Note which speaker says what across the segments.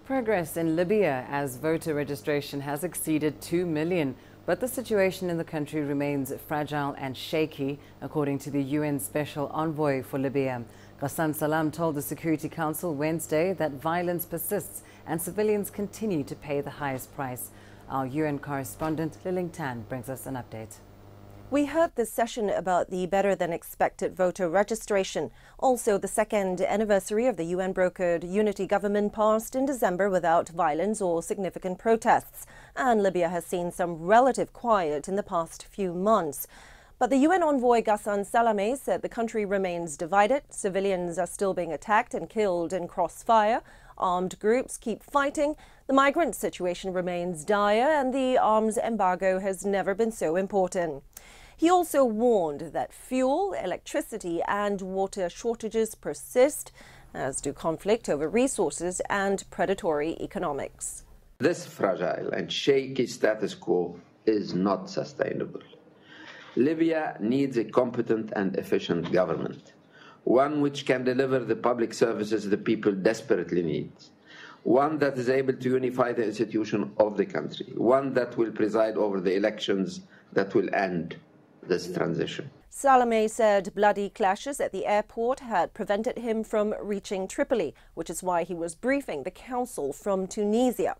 Speaker 1: Progress in Libya as voter registration has exceeded 2 million, but the situation in the country remains fragile and shaky, according to the UN Special Envoy for Libya. Ghassan Salame told the Security Council Wednesday that violence persists and civilians continue to pay the highest price. Our UN correspondent Lilling Tan brings us an update.
Speaker 2: We heard this session about the better-than-expected voter registration. Also, the second anniversary of the UN-brokered unity government passed in December without violence or significant protests. And Libya has seen some relative quiet in the past few months. But the UN envoy Ghassan Salame said the country remains divided. Civilians are still being attacked and killed in crossfire. Armed groups keep fighting. The migrant situation remains dire, and the arms embargo has never been so important. He also warned that fuel, electricity and water shortages persist, as do conflict over resources and predatory economics.
Speaker 3: This fragile and shaky status quo is not sustainable. Libya needs a competent and efficient government, one which can deliver the public services the people desperately need, one that is able to unify the institution of the country, one that will preside over the elections that will end this transition.
Speaker 2: Salame said bloody clashes at the airport had prevented him from reaching Tripoli, which is why he was briefing the council from Tunisia.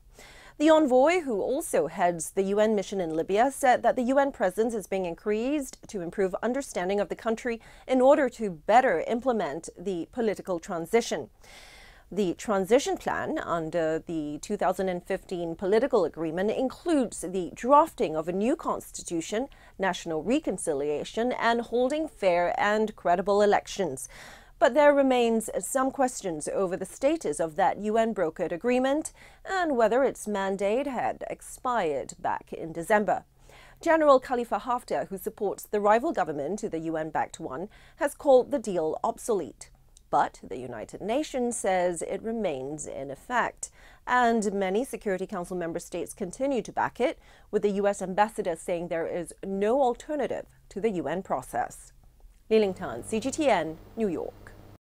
Speaker 2: The envoy, who also heads the UN mission in Libya, said that the UN presence is being increased to improve understanding of the country in order to better implement the political transition. The transition plan under the 2015 political agreement includes the drafting of a new constitution, national reconciliation, and holding fair and credible elections. But there remains some questions over the status of that UN-brokered agreement and whether its mandate had expired back in December. General Khalifa Haftar, who supports the rival government to the UN-backed one, has called the deal obsolete. But the United Nations says it remains in effect. And many Security Council member states continue to back it, with the US ambassador saying there is no alternative to the UN process. Lilling Tan, CGTN, New York.